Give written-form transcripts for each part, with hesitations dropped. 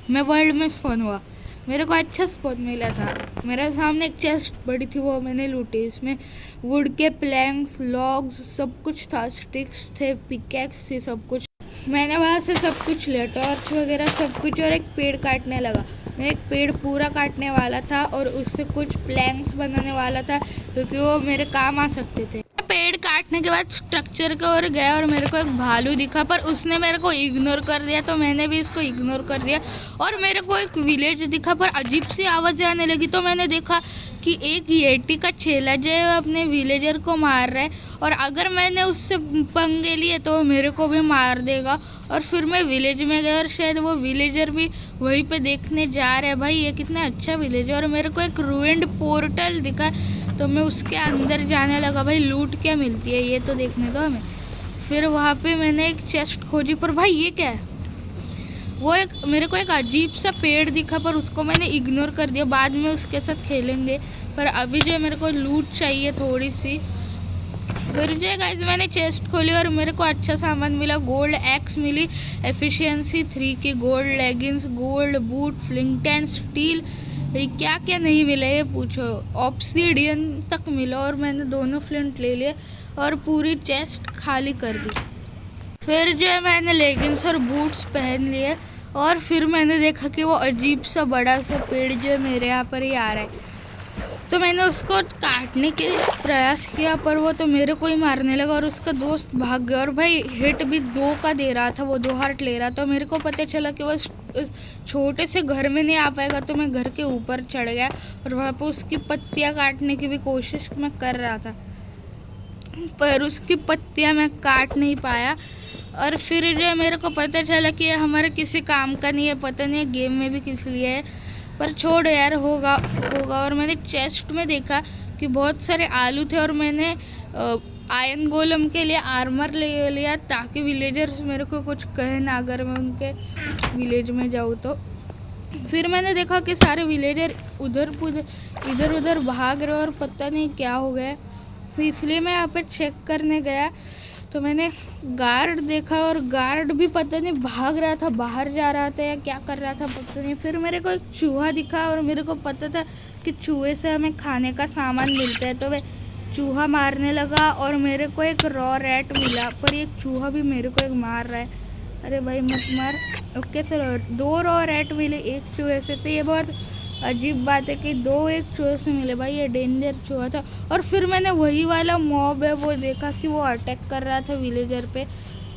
मैं वर्ल्ड में स्पॉन हुआ, मेरे को अच्छा स्पॉन मिला था। मेरे सामने एक चेस्ट पड़ी थी, वो मैंने लूटी। इसमें वुड के प्लैंक्स, लॉग्स, सब कुछ था, स्टिक्स थे, पिकैक्स थी, सब कुछ। मैंने वहाँ से सब कुछ लिया, टॉर्च वगैरह सब कुछ, और एक पेड़ काटने लगा। मैं एक पेड़ पूरा काटने वाला था और उससे कुछ प्लैंक्स बनाने वाला था, क्योंकि वो मेरे काम आ सकते थे। पेड़ काटने के बाद स्ट्रक्चर की ओर गया और मेरे को एक भालू दिखा, पर उसने मेरे को इग्नोर कर दिया, तो मैंने भी इसको इग्नोर कर दिया। और मेरे को एक विलेज दिखा, पर अजीब सी आवाज़ें आने लगी, तो मैंने देखा कि एक येटी का चेला जो है अपने विलेजर को मार रहा है, और अगर मैंने उससे पंगे लिए तो मेरे को भी मार देगा। और फिर मैं विलेज में गया और शायद वो विलेजर भी वहीं पे देखने जा रहे हैं। भाई ये कितना अच्छा विलेज है। और मेरे को एक रूइंड पोर्टल दिखा, तो मैं उसके अंदर जाने लगा। भाई लूट क्या मिलती है ये तो देखने दो हमें। फिर वहाँ पे मैंने एक चेस्ट खोजी, पर भाई ये क्या है, वो एक मेरे को एक अजीब सा पेड़ दिखा, पर उसको मैंने इग्नोर कर दिया, बाद में उसके साथ खेलेंगे। पर अभी जो है मेरे को लूट चाहिए थोड़ी सी। फिर जो है गाइस मैंने चेस्ट खोली और मेरे को अच्छा सामान मिला। गोल्ड एक्स मिली, एफिशिएंसी 3 की, gold leggings, gold boot, flint and steel. भाई क्या क्या नहीं मिला ये पूछो, ऑब्सीडियन तक मिला। और मैंने दोनों फ्लिंट ले लिए और पूरी चेस्ट खाली कर दी। फिर जो है मैंने लेगिंग्स और बूट्स पहन लिए, और फिर मैंने देखा कि वो अजीब सा बड़ा सा पेड़ जो है मेरे यहाँ पर ही आ रहा है। तो मैंने उसको काटने के प्रयास किया, पर वो तो मेरे को ही मारने लगा और उसका दोस्त भाग गया। और भाई हिट भी 2 का दे रहा था, वो 2 हार्ट ले रहा था। मेरे को पता चला कि वो उस छोटे से घर में नहीं आ पाएगा, तो मैं घर के ऊपर चढ़ गया और वहाँ पर उसकी पत्तियाँ काटने की भी कोशिश मैं कर रहा था, पर उसकी पत्तियाँ मैं काट नहीं पाया। और फिर जो मेरे को पता चला कि ये हमारे किसी काम का नहीं है, पता नहीं है गेम में भी किस लिए है, पर छोड़ यार, होगा होगा। और मैंने चेस्ट में देखा कि बहुत सारे आलू थे, और मैंने आयरन गोलम के लिए आर्मर ले लिया, ताकि विलेजर्स मेरे को कुछ कहे ना अगर मैं उनके विलेज में जाऊँ तो। फिर मैंने देखा कि सारे विलेजर इधर उधर भाग रहे और पता नहीं क्या हो गया, इसलिए मैं यहाँ पे चेक करने गया। तो मैंने गार्ड देखा, और गार्ड भी पता नहीं भाग रहा था, बाहर जा रहा था या क्या कर रहा था पता नहीं। फिर मेरे को एक चूहा दिखा, और मेरे को पता था कि चूहे से हमें खाने का सामान मिलता है, तो मैं चूहा मारने लगा और मेरे को एक रॉ रैट मिला, पर ये चूहा भी मेरे को एक मार रहा है। अरे भाई मत मार। ओके सर, 2 रॉ रैट मिले एक चूहे से, तो ये बहुत अजीब बात है कि 2 एक चूहे से मिले। भाई ये डेंजर चूहा था। और फिर मैंने वही वाला मॉब है वो देखा कि वो अटैक कर रहा था विलेजर पे,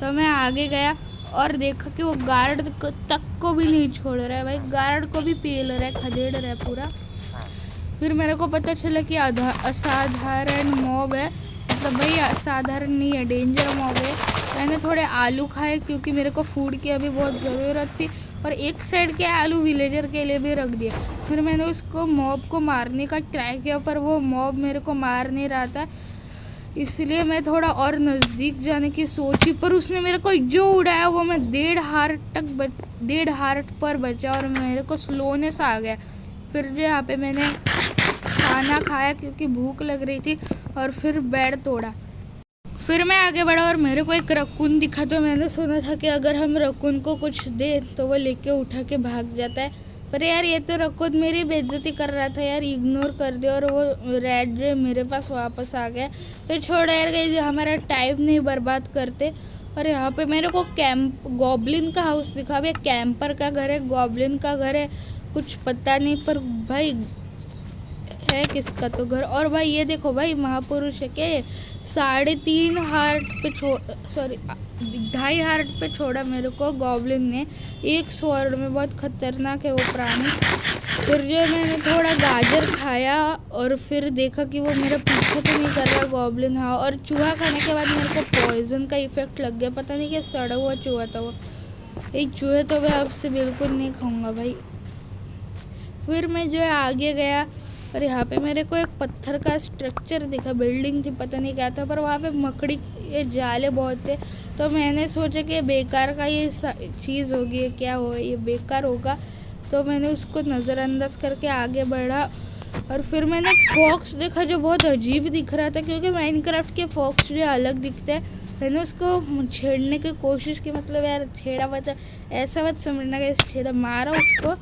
तो मैं आगे गया और देखा कि वो गार्ड तक को भी नहीं छोड़ रहा है। भाई गार्ड को भी पेल रहा है, खदेड़ रहा है पूरा। फिर मेरे को पता चला कि असाधारण मॉब है, मतलब भाई असाधारण नहीं है, डेंजर मॉब है। मैंने थोड़े आलू खाए क्योंकि मेरे को फूड की अभी बहुत ज़रूरत थी, और एक साइड के आलू विलेजर के लिए भी रख दिए। फिर मैंने उसको मॉब को मारने का ट्राई किया, पर वो मॉब मेरे को मार नहीं रहा था, इसलिए मैं थोड़ा और नज़दीक जाने की सोची, पर उसने मेरे को जो उड़ाया वो मैं 1.5 हार्ट पर बचा और मेरे को स्लोनेस आ गया। फिर जो यहाँ पे मैंने खाना खाया क्योंकि भूख लग रही थी, और फिर बेड तोड़ा। फिर मैं आगे बढ़ा और मेरे को एक रकून दिखा, तो मैंने सुना था कि अगर हम रकून को कुछ दे तो वो लेके उठा के भाग जाता है। पर यार ये तो रकून मेरी बेइज्जती कर रहा था यार, इग्नोर कर दिया, और वो रैट जो मेरे पास वापस आ गया। तो छोड़ यार गई, हमारा टाइम नहीं बर्बाद करते। और यहाँ पे मेरे को गॉब्लिन का हाउस दिखा। भाई कैंपर का घर है, गॉब्लिन का घर है, कुछ पता नहीं, पर भाई है किसका तो घर। और भाई ये देखो भाई, महापुरुष है क्या ये, 3.5 हार्ट पे 2.5 हार्ट पे छोड़ा मेरे को गॉब्लिन ने, एक स्वॉर्ड में। बहुत खतरनाक है वो प्राणी। फिर जो मैंने थोड़ा गाजर खाया और फिर देखा कि वो मेरा पीछे तो नहीं कर रहा गॉब्लिन। हाँ, और चूहा खाने के बाद मेरे को पॉइजन का इफेक्ट लग गया, पता नहीं क्या सड़ा हुआ चूहा था वो। एक चूहे तो मैं अब से बिल्कुल नहीं खाऊंगा भाई। फिर मैं जो है आगे गया, और यहाँ पे मेरे को एक पत्थर का स्ट्रक्चर दिखा, बिल्डिंग थी, पता नहीं क्या था, पर वहाँ पे मकड़ी के जाले बहुत थे। तो मैंने सोचा कि बेकार का ये चीज़ होगी, क्या हो ये बेकार होगा, तो मैंने उसको नज़रअंदाज करके आगे बढ़ा। और फिर मैंने एक फॉक्स देखा जो बहुत अजीब दिख रहा था, क्योंकि माइनक्राफ्ट के फॉक्स जो अलग दिखते हैं, मैंने उसको छेड़ने की कोशिश की, मतलब यार छेड़ा बता ऐसा मत समझना कि छेड़ा, मारा उसको।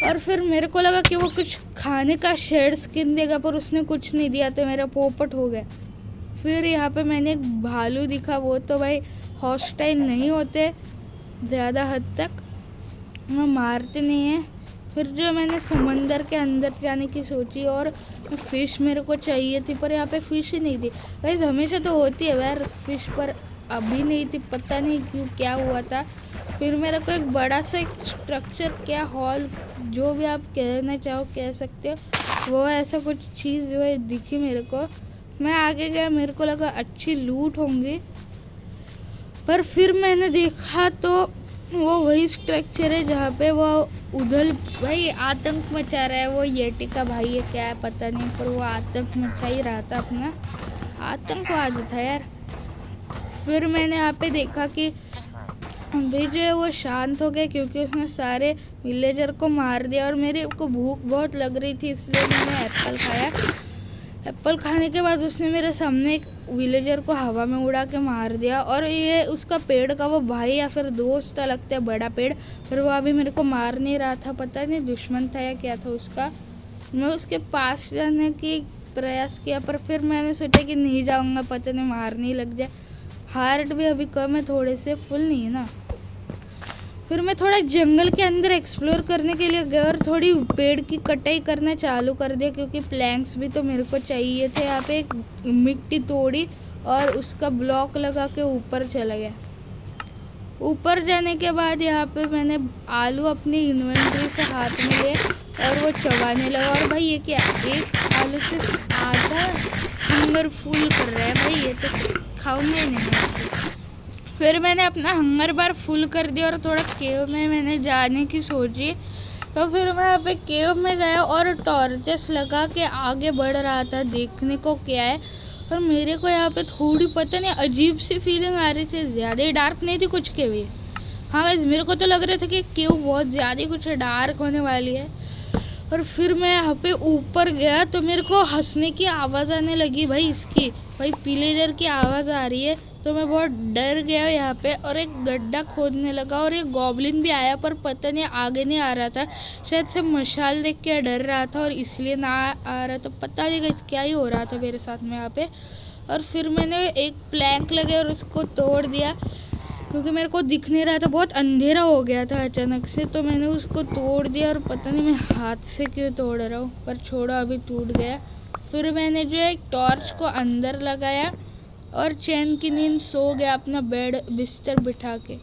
और फिर मेरे को लगा कि वो कुछ खाने का शेड स्किन देगा, पर उसने कुछ नहीं दिया, तो मेरा पोपट हो गया। फिर यहाँ पे मैंने एक भालू दिखा, वो तो भाई हॉस्टाइल नहीं होते ज़्यादा हद तक, वो मारते नहीं हैं। फिर जो मैंने समंदर के अंदर जाने की सोची, और फ़िश मेरे को चाहिए थी, पर यहाँ पे फ़िश ही नहीं थी। गाइस हमेशा तो होती है यार फ़िश, पर अभी नहीं थी, पता नहीं क्यों क्या हुआ था। फिर मेरे को एक बड़ा सा एक स्ट्रक्चर, क्या हॉल, जो भी आप कहना चाहो कह सकते हो, वो ऐसा कुछ चीज़ जो है दिखी मेरे को। मैं आगे गया, मेरे को लगा अच्छी लूट होंगी, पर फिर मैंने देखा तो वो वही स्ट्रक्चर है जहाँ पे वो उधल भाई आतंक मचा रहा है। वो येटी का भाई है क्या है पता नहीं, पर वो आतंक मचा ही रहा था, अपना आतंकवाद था यार। फिर मैंने यहाँ पे देखा कि भाई जो है वो शांत हो गया, क्योंकि उसने सारे विलेजर को मार दिया। और मेरे को भूख बहुत लग रही थी, इसलिए मैंने एप्पल खाया। एप्पल खाने के बाद उसने मेरे सामने एक विलेजर को हवा में उड़ा के मार दिया, और ये उसका पेड़ का वो भाई या फिर दोस्त था लगता है, बड़ा पेड़, पर वो अभी मेरे को मार नहीं रहा था, पता नहीं दुश्मन था या क्या था उसका। मैं उसके पास जाने की प्रयास किया, पर फिर मैंने सोचा कि नहीं जाऊँगा, पता नहीं मारने ही लग जाए। हार्ट भी अभी कम है, थोड़े से फुल नहीं है ना। फिर मैं थोड़ा जंगल के अंदर एक्सप्लोर करने के लिए गया, और थोड़ी पेड़ की कटाई करना चालू कर दिया, क्योंकि प्लैंक्स भी तो मेरे को चाहिए थे। यहाँ पे एक मिट्टी तोड़ी और उसका ब्लॉक लगा के ऊपर चला गया। ऊपर जाने के बाद यहाँ पे मैंने आलू अपनी इन्वेंट्री से हाथ में लिए और वो चबाने लगा। और भाई ये क्या, एक आलू सिर्फ आधा हंगर फुल कर रहा है भाई, ये तो खाऊंगा ही नहीं। फिर मैंने अपना हंगर बार फुल कर दिया और थोड़ा केव में मैंने जाने की सोची। तो फिर मैं यहाँ पे केव में गया और टॉर्चेस लगा के आगे बढ़ रहा था देखने को क्या है। और मेरे को यहाँ पे थोड़ी पता नहीं अजीब सी फीलिंग आ रही थी, ज़्यादा ही डार्क नहीं थी कुछ केव ये। हाँ गाइस मेरे को तो लग रहा था कि केव बहुत ज़्यादा कुछ डार्क होने वाली है। और फिर मैं यहाँ पे ऊपर गया तो मेरे को हंसने की आवाज़ आने लगी भाई, इसकी भाई पिलेजर की आवाज़ आ रही है। तो मैं बहुत डर गया यहाँ पे और एक गड्ढा खोदने लगा, और एक गॉब्लिन भी आया, पर पता नहीं आगे नहीं आ रहा था, शायद से मशाल देख के डर रहा था और इसलिए ना आ रहा। तो पता नहीं गाइस क्या ही हो रहा था मेरे साथ में यहाँ पे। और फिर मैंने एक प्लैंक लगे और उसको तोड़ दिया, क्योंकि मेरे को दिख नहीं रहा था, बहुत अंधेरा हो गया था अचानक से। तो मैंने उसको तोड़ दिया, और पता नहीं मैं हाथ से क्यों तोड़ रहा हूँ, पर छोड़ो अभी टूट गया। फिर मैंने जो है टॉर्च को अंदर लगाया और चैन की नींद सो गया अपना बेड बिस्तर बिठा के।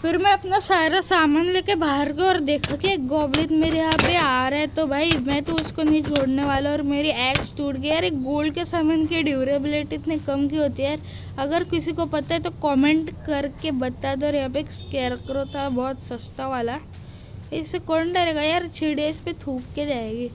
फिर मैं अपना सारा सामान लेके बाहर गया और देखा कि एक गॉब्लिन मेरे यहाँ पे आ रहा है। तो भाई मैं तो उसको नहीं छोड़ने वाला, और मेरी एक्स टूट गई यार। एक गोल्ड के सामान की ड्यूरेबिलिटी इतनी कम की होती है यार, अगर किसी को पता है तो कमेंट करके बता दो। और यहाँ पे एक स्केरक्रो था बहुत सस्ता वाला, इससे कौन डरेगा यार, चिड़िया इस पर थूक के जाएगी,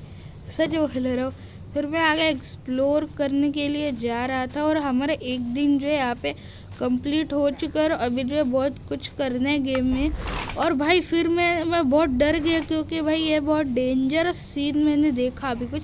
सच बोल रहा हूँ। फिर मैं आगे एक्सप्लोर करने के लिए जा रहा था, और हमारा एक दिन जो है यहाँ पे कंप्लीट हो चुका है, और अभी जो है बहुत कुछ करना है गेम में। और भाई फिर मैं बहुत डर गया, क्योंकि भाई ये बहुत डेंजरस सीन मैंने देखा अभी कुछ।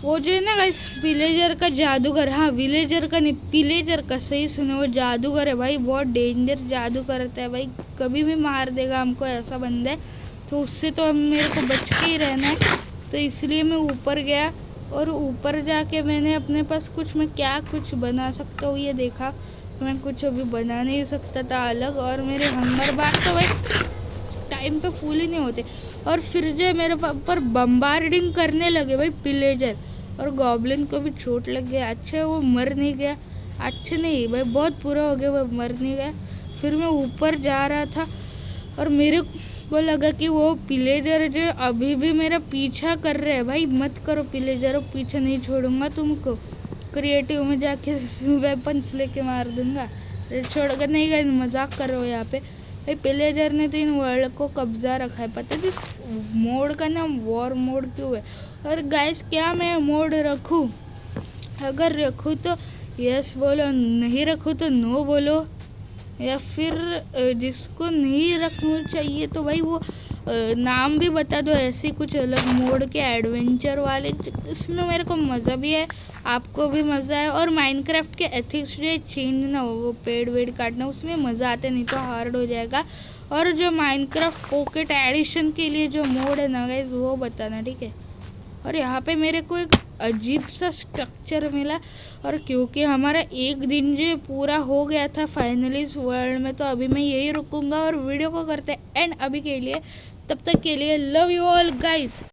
वो जो है ना गाइस विलेजर का जादूगर, हाँ विलेजर का नहीं विलेजर का, सही सुनो, वो जादूगर है भाई, बहुत डेंजर जादू करता है भाई, कभी भी मार देगा हमको, ऐसा बंदा है। तो उससे तो मेरे को बच के ही रहना है। तो इसलिए मैं ऊपर गया, और ऊपर जाके मैंने अपने पास कुछ, मैं क्या कुछ बना सकता हूँ ये देखा। मैं कुछ अभी बना नहीं सकता था अलग, और मेरे हंगर बार तो भाई टाइम पे फुल ही नहीं होते। और फिर जो मेरे पर बम्बार्डिंग करने लगे भाई पिलेजर, और गॉब्लिन को भी चोट लग गया। अच्छा वो मर नहीं गया, अच्छा नहीं भाई बहुत बुरा हो गया, वो मर नहीं गया। फिर मैं ऊपर जा रहा था, और मेरे को लगा कि वो पिलेजर जो अभी भी मेरा पीछा कर रहे हैं। भाई मत करो पिलेजर, पीछा नहीं छोड़ूंगा तुमको, क्रिएटिव में जाके वेपन्स लेके मार दूंगा, छोड़कर नहीं गए, मजाक कर रहे हो यहाँ पे। भाई पिलेजर ने तो इन वर्ल्ड को कब्जा रखा है, पता है इस मोड का नाम वॉर मोड क्यों है। और गाइस क्या मैं मोड रखूँ, अगर रखूँ तो यस बोलो, नहीं रखूँ तो नो बोलो, या फिर जिसको नहीं रखना चाहिए तो भाई वो नाम भी बता दो ऐसे कुछ अलग मोड के एडवेंचर वाले, इसमें मेरे को मज़ा भी है, आपको भी मज़ा है। और माइनक्राफ्ट के एथिक्स जो चेंज ना हो, वो पेड़ वेड़ काटना, उसमें मज़ा आता नहीं तो हार्ड हो जाएगा। और जो माइनक्राफ्ट पॉकेट एडिशन के लिए जो मोड है ना गाइस, वो बताना, ठीक है। और यहाँ पे मेरे को एक अजीब सा स्ट्रक्चर मिला, और क्योंकि हमारा एक दिन जो पूरा हो गया था फाइनली इस वर्ल्ड में, तो अभी मैं यही रुकूंगा और वीडियो को करते हैं एंड। अभी के लिए, तब तक के लिए लव यू ऑल गाइस।